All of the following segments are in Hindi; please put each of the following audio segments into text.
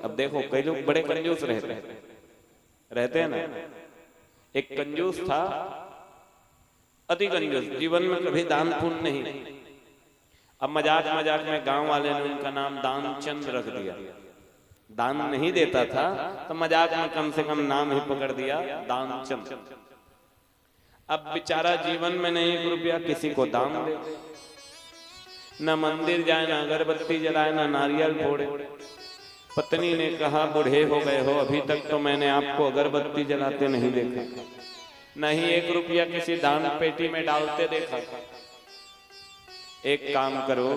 अब देखो कई लोग बड़े कंजूस रहते हैं ना। एक कंजूस था, अति कंजूस, जीवन में कभी दान पुण्य नहीं। अब मजाक मजाक में गांव वाले ने उनका नाम दानचंद रख दिया। दान नहीं देता था तो मजाक में कम से कम नाम ही पकड़ दिया, दानचंद। अब बेचारा जीवन में नहीं एक रुपया किसी को दान दे, न मंदिर जाए, न अगरबत्ती जलाए, न नारियल फोड़े। पत्नी ने कहा बूढ़े हो गए हो, अभी तक तो मैंने आपको अगरबत्ती जलाते नहीं देखा, नहीं एक रुपया किसी दान पेटी में डालते देखा। एक काम करो,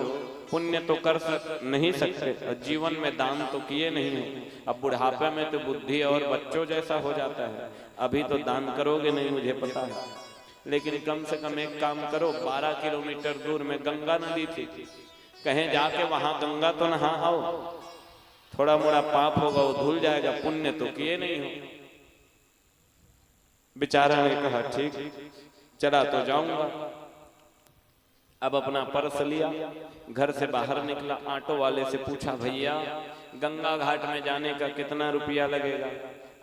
पुण्य तो कर नहीं सकते, जीवन में दान तो किए नहीं हो। अब बुढ़ापे में तो बुद्धि और बच्चों जैसा हो जाता है, अभी तो दान करोगे नहीं मुझे पता है, लेकिन कम से कम एक काम करो, 12 किलोमीटर दूर में गंगा नदी थी, कहीं जाके वहां गंगा तो नहा आओ, थोड़ा मोड़ा पाप होगा वो धुल जाएगा, पुण्य तो किए नहीं हो। बेचारा ने कहा ठीक, चला तो जाऊंगा। अब अपना पर्स लिया, घर से बाहर निकला, ऑटो वाले से पूछा भैया गंगा घाट में जाने का कितना रुपया लगेगा?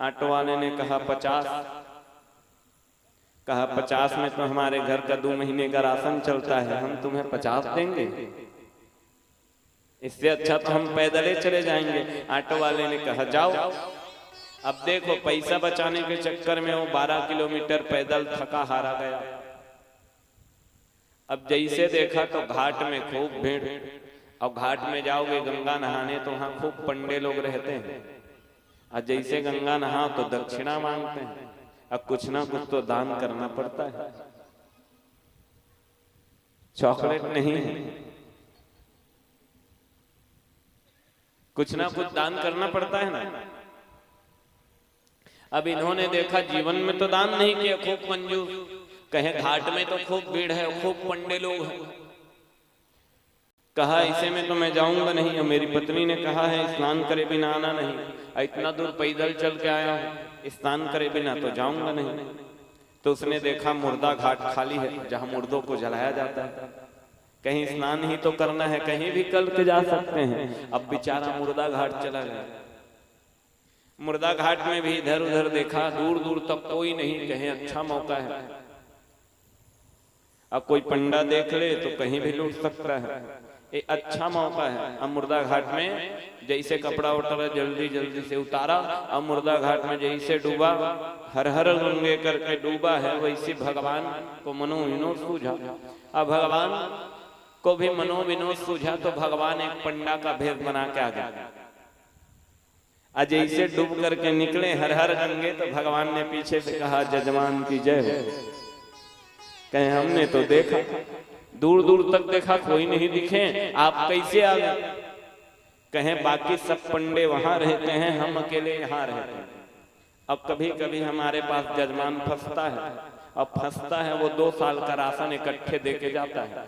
ऑटो वाले ने कहा 50। कहा 50 में तो हमारे घर का 2 महीने का राशन चलता है, हम तुम्हें 50 देंगे, इससे अच्छा तो हम पैदल चले जाएंगे। ऑटो वाले ने कहा जाओ। अब देखो पैसा बचाने के चक्कर में वो 12 किलोमीटर पैदल थका हारा गया। अब जैसे देखा तो घाट में खूब भीड़। अब घाट में जाओगे गंगा नहाने तो वहां खूब पंडे लोग रहते हैं, और जैसे गंगा नहाओ तो दक्षिणा मांगते हैं। अब कुछ ना कुछ तो दान करना पड़ता है, चॉकलेट नहीं है, कुछ ना कुछ दान करना पड़ता है ना। अब इन्होंने देखा जीवन में तो दान नहीं किया, खूब कंजूस, कहे घाट में तो खूब भीड़ है, खूब पंडे लोग हैं, कहा इसे में तो मैं जाऊंगा नहीं। और मेरी पत्नी ने कहा है स्नान करे बिना आना नहीं, इतना दूर पैदल चल के आया हूं, स्नान करे बिना तो जाऊंगा नहीं। तो उसने देखा मुर्दा घाट खाली है, जहां मुर्दों को जलाया जाता है, कहीं स्नान ही तो करना है, कहीं भी कल के जा सकते हैं। अब बेचारा मुर्दा घाट चला गया। मुर्दा घाट में भी इधर उधर देखा, दूर दूर तक कोई नहीं, कहीं अच्छा मौका है, अब कोई पंडा देख ले तो कहीं भी लूट सकता है, ये अच्छा मौका है। अब मुर्दा घाट में जैसे कपड़ा उतारा जल्दी जल्दी से उतारा, अब मुर्दा घाट में जैसे डूबा, हर हर गंगे करके डूबा है, वैसे भगवान को मनोविनोद सूझा। अब भगवान को भी मनोविनोद सूझा तो भगवान एक पंडा का भेद बना के आ गया। आज जैसे डूब करके निकले हर हर गंगे तो भगवान ने पीछे से कहा जजमान की जय हो। कहे हमने तो देखा, दूर दूर तक देखा, कोई नहीं दिखे, आप कैसे आ गए? कहे बाकी सब पंडे वहां रहते हैं, हम अकेले यहाँ रहते हैं। अब कभी कभी हमारे पास जजमान फंसता है, अब फंसता है वो 2 साल का राशन इकट्ठे देके जाता है।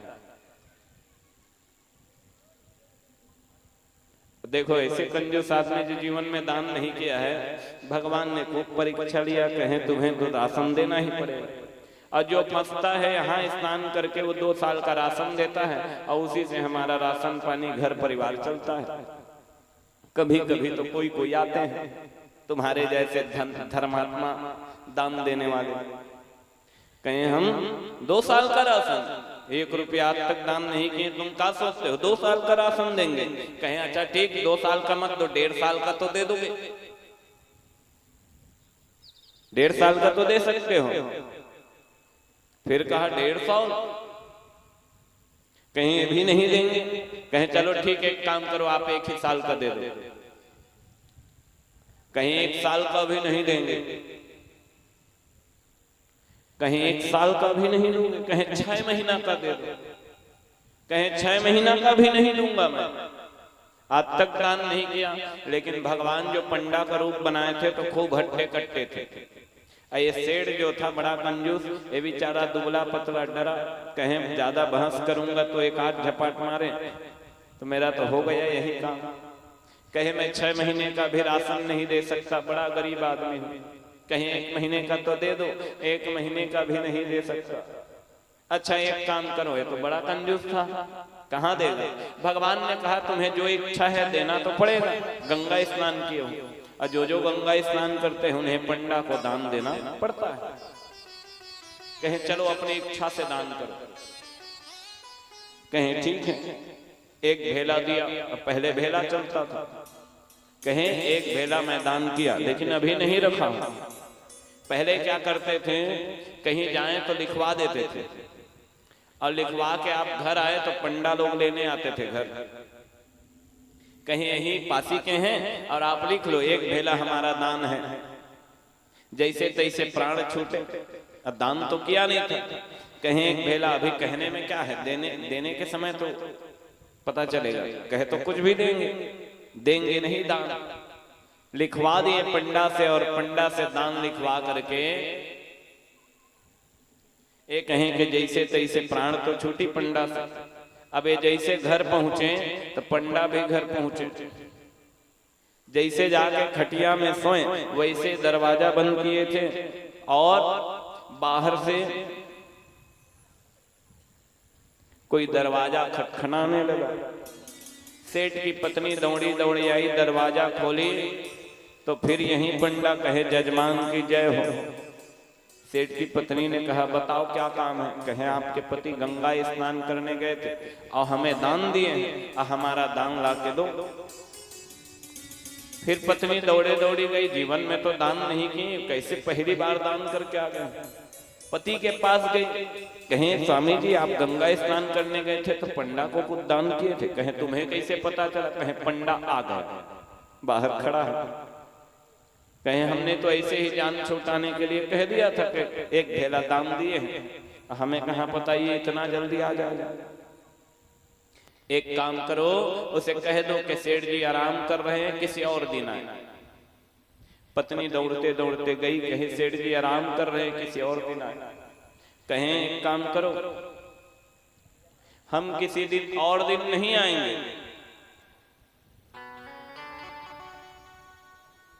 देखो ऐसे कंजूस आदमी जो जीवन में दान नहीं किया है, भगवान ने खूब परीक्षा लिया, कहे तुम्हें तो राशन देना ही पड़ेगा। और जो फंसता है यहाँ स्नान करके वो 2 साल का राशन देता है, और उसी से हमारा राशन पानी घर परिवार चलता है। कभी कभी तो कोई कोई आते हैं तुम्हारे जैसे धर्मात्मा दान देने वाले, कहें हम 2 साल का राशन, 1 रुपया आज तक दान नहीं किए, तुम क्या सोचते हो 2 साल का राशन देंगे? कहें अच्छा ठीक, 2 साल का मत दो, 1.5 साल का तो दे दोगे, 1.5 साल का तो दे सकते हो। फिर कहा 150, कहीं भी नहीं देंगे। कहें चलो ठीक है, एक काम करो आप 1 ही साल का दे दो। कहीं 1 साल का भी नहीं देंगे, कहीं 1 साल का भी नहीं दूंगे, कहें 6 महीना का दे दो, कहें 6 महीना का भी नहीं दूंगा मैं। आज तक दान नहीं किया, लेकिन भगवान जो पंडा का रूप बनाए थे तो खूब हट्टे कट्टे थे। ये सेठ जो था बड़ा कंजूस, ये बेचारा दुबला पतला डरा, कहें ज्यादा बहस करूंगा तो एक आध झपाट मारे तो मेरा तो हो गया यही काम। कहे मैं 6 महीने का भी राशन नहीं दे सकता, बड़ा गरीब आदमी हूं। कहीं 1 महीने का तो दे दो, 1 महीने का भी नहीं दे सकता। अच्छा एक काम करो, ये तो बड़ा कंजूस था, कहाँ देगा? भगवान ने कहा तुम्हें जो इच्छा है देना तो पड़ेगा। गंगा स्नान किए हो, और जो गंगा स्नान करते हैं उन्हें पंडा को दान देना पड़ता है। कहे चलो अपनी इच्छा से दान करो। कहे ठीक है, एक भेला दिया। पहले भेला चलता था, कहे एक भेला मैं दान किया, लेकिन अभी नहीं रखा। पहले क्या करते थे, कहीं जाएं तो लिखवा देते थे, और लिखवा के आप घर आए तो पंडा लोग लेने आते थे घर। कहीं यहीं पासी के हैं और आप लिख लो एक भेला हमारा दान है। जैसे तैसे प्राण छूटे, अब दान तो किया नहीं था। कहें एक भेला, अभी कहने में क्या है, देने के समय तो पता चलेगा। कहे तो कुछ भी देंगे नहीं दान। लिखवा दिए पंडा से, और पंडा से दान लिखवा करके ये कहें कि जैसे तैसे प्राण तो छूटी पंडा से। अब ये जैसे घर पहुंचे तो पंडा भी घर पहुंचे। जैसे जाके खटिया में सोए वैसे दरवाजा बंद किए थे, और बाहर से कोई दरवाजा खटखनाने लगा। सेठ की पत्नी दौड़ी आई, दरवाजा खोली तो फिर यहीं पंडा कहे जजमान की जय हो। सेठ की पत्नी ने कहा बताओ क्या काम है? कहे आपके पति गंगा स्नान करने गए थे और हमें दान दिए, और हमारा दान ला के दो। फिर पत्नी दौड़ी गई, जीवन में तो दान नहीं की, कैसे पहली बार दान करके आ गए। पति के पास गई, कहें स्वामी जी आप गंगा स्नान करने गए थे तो पंडा को कुछ दान किए थे। कहे तुम्हें कैसे पता चला? कहे पंडा आ गया, बाहर खड़ा है। कहे हमने तो ऐसे ही जान छुटाने के लिए कह दिया था कि एक भेला दान दिए हैं, हमें कहाँ पता ये इतना जल्दी आ जाएगा। एक काम करो, उसे कह दो कि सेठ जी आराम कर रहे हैं, किसी और दिन आए। पत्नी दौड़ते गई, कहे सेठ जी आराम कर रहे हैं, किसी और दिन आए। कहें एक काम करो, हम किसी दिन और दिन नहीं आएंगे।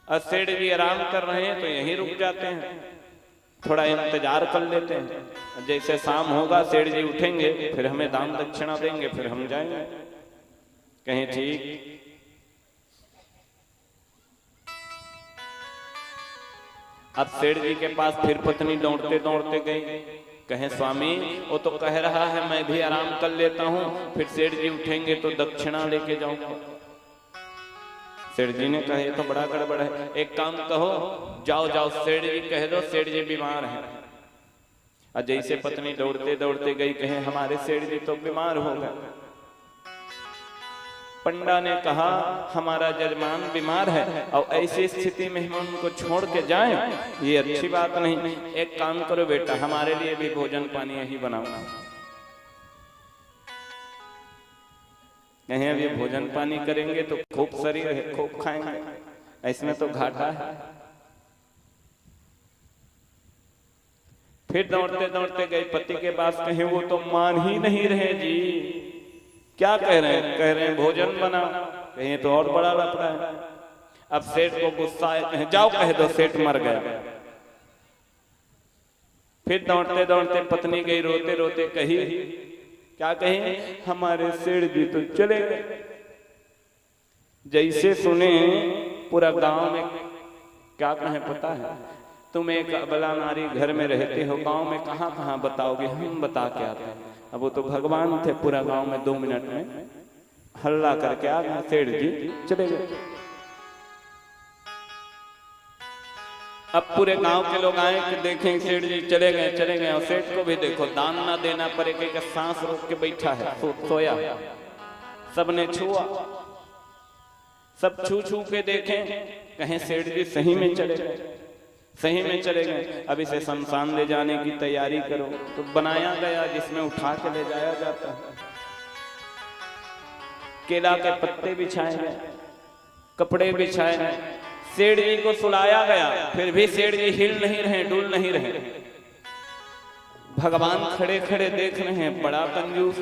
और सेठ जी आराम कर रहे हैं तो यहीं रुक जाते हैं, थोड़ा इंतजार कर लेते हैं। जैसे शाम होगा सेठ जी उठेंगे, फिर हमें दान दक्षिणा देंगे, फिर हम जाएंगे। कहें ठीक। अब सेठ जी के पास फिर पत्नी दौड़ते गई। कहें स्वामी वो तो कह रहा है मैं भी आराम कर लेता हूँ, फिर सेठ जी उठेंगे तो दक्षिणा लेके जाऊंगा। सेठ जी ने कहा ये तो बड़ा गड़बड़ है, एक काम कहो जाओ सेठ जी कह दो सेठ जी बीमार हैं। और जैसे पत्नी दौड़ते गई, कहे हमारे सेठ जी तो बीमार हो गए। पंडा ने कहा हमारा जजमान बीमार है और ऐसी स्थिति में हम उनको छोड़ के जाएं, ये अच्छी बात नहीं। एक काम करो बेटा, हमारे लिए भी भोजन पानी यही बनाओ। कहीं अभी भोजन पानी करेंगे तो खूब शरीर है, खूब खाएंगे, इसमें तो घाटा है। फिर दौड़ते गए पति के पास, कहीं वो तो मान ही नहीं रहे जी। क्या कह रहे हैं? कह रहे हैं भोजन बनाओ। कहीं तो और बड़ा लफड़ा है। अब सेठ को गुस्सा आया, कहें जाओ कह दो सेठ मर गया। फिर दौड़ते पत्नी गई, रोते कही, क्या कही? हमारे सेठ जी तो चले गए। जैसे सुने पूरा गांव में क्या कहें पता है? तुम एक अबला नारी घर में रहते हो, गांव में कहाँ बताओगे, हम बता के आते हैं। अब वो तो भगवान थे, पूरा गांव में 2 मिनट में हल्ला करके आ गए, सेठ जी चले गए। अब पूरे गांव के लोग आए कि देखें सेठ जी चले गए। और सेठ को भी देखो दान ना देना पड़े कि सांस रोक के बैठा है, सोया। सबने छुआ, सब छू के देखें, कहें सेठ जी सही में चले गए। अब इसे शमशान ले जाने की तैयारी करो। तो बनाया गया जिसमें उठा के ले जाया जाता है। केला के पत्ते बिछाए गए, कपड़े बिछाए गए, सेठ जी को सुलाया गया, फिर भी सेठ जी हिल नहीं रहे, डुल नहीं रहे। भगवान खड़े देख रहे हैं, बड़ा कंजूस,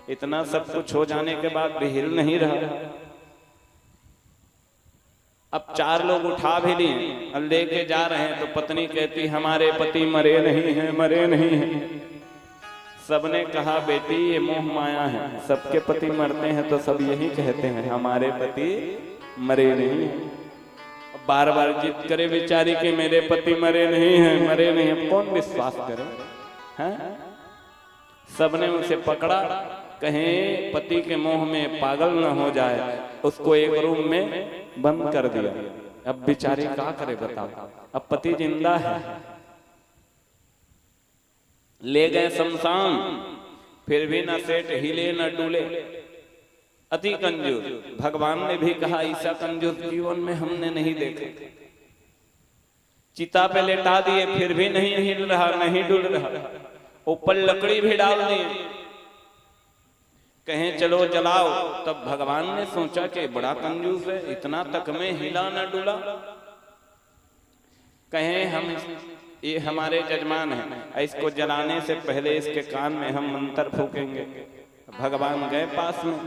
इतना सब कुछ हो जाने के बाद भी हिल नहीं रहा। अब 4 लोग उठा भी लिए और लेके जा रहे हैं, तो पत्नी कहती हमारे पति मरे नहीं हैं। सबने कहा बेटी ये मोह माया है, सबके पति मरते हैं तो सब यही कहते हैं हमारे पति मरे नहीं। बार बार जिद करे बेचारी कि मेरे पति मरे नहीं हैं, मरे नहीं, अब कौन विश्वास करे हैं? सबने उसे पकड़ा, कहीं पति के मोह में पागल न हो जाए, उसको एक रूम में बंद कर दिया। अब बेचारी क्या करे बताओ, अब पति जिंदा है, ले गए शमशान, फिर भी न सेठ हिले न डूले, अति कंजूस। भगवान ने भी कहा ऐसा कंजूस जीवन में हमने नहीं देखा। चिता पे लेटा दिए फिर भी नहीं हिल रहा, नहीं डुल रहा, ऊपर लकड़ी भी डाल दी, कहें चलो जलाओ। तब भगवान ने सोचा कि बड़ा कंजूस है, इतना तक में हिला न डुला। कहें हम ये हमारे जजमान हैं, इसको जलाने से पहले इसके कान में हम मंत्र फूकेंगे। भगवान गए पास में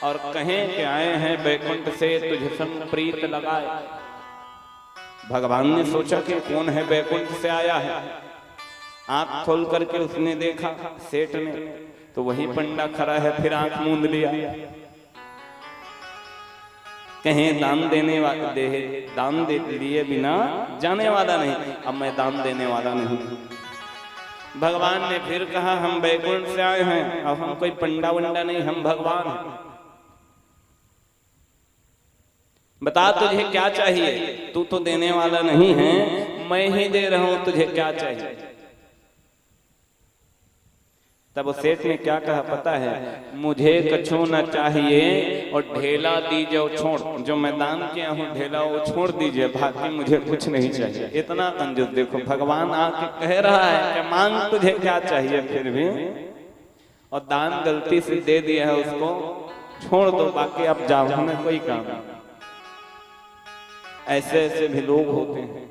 और कहें कि आए हैं बैकुंठ से तुझ संग प्रीत लगाए। भगवान ने सोचा कि कौन है बैकुंठ से आया है, आंख खोल करके उसने देखा सेठ ने, तो वही पंडा खड़ा है, फिर आंख मूंद लिया। कहें दान देने वाला दान दे लिए बिना जाने वाला नहीं, अब मैं दान देने वाला नहीं। भगवान ने फिर कहा हम बैकुंठ से आए हैं, अब हम कोई पंडा वंडा नहीं, हम भगवान हैं। बता तुझे क्या चाहिए, तू तो देने वाला नहीं है, मैं ही दे रहा हूं, तुझे क्या चाहिए। तब सेठ ने क्या कहा पता है, मुझे कछु न चाहिए और ढेला दीजिए छोड़, जो मैं दान किया हूँ ढेला वो छोड़ दीजिए, बाकी मुझे कुछ नहीं चाहिए। इतना कंजूस देखो, भगवान आके कह रहा है कि मांग तुझे क्या चाहिए, फिर भी और दान गलती से दे दिया है उसको, छोड़ दो, बाकी अब जाओ, हमें कोई काम नहीं। ऐसे ऐसे भी लोग होते हैं।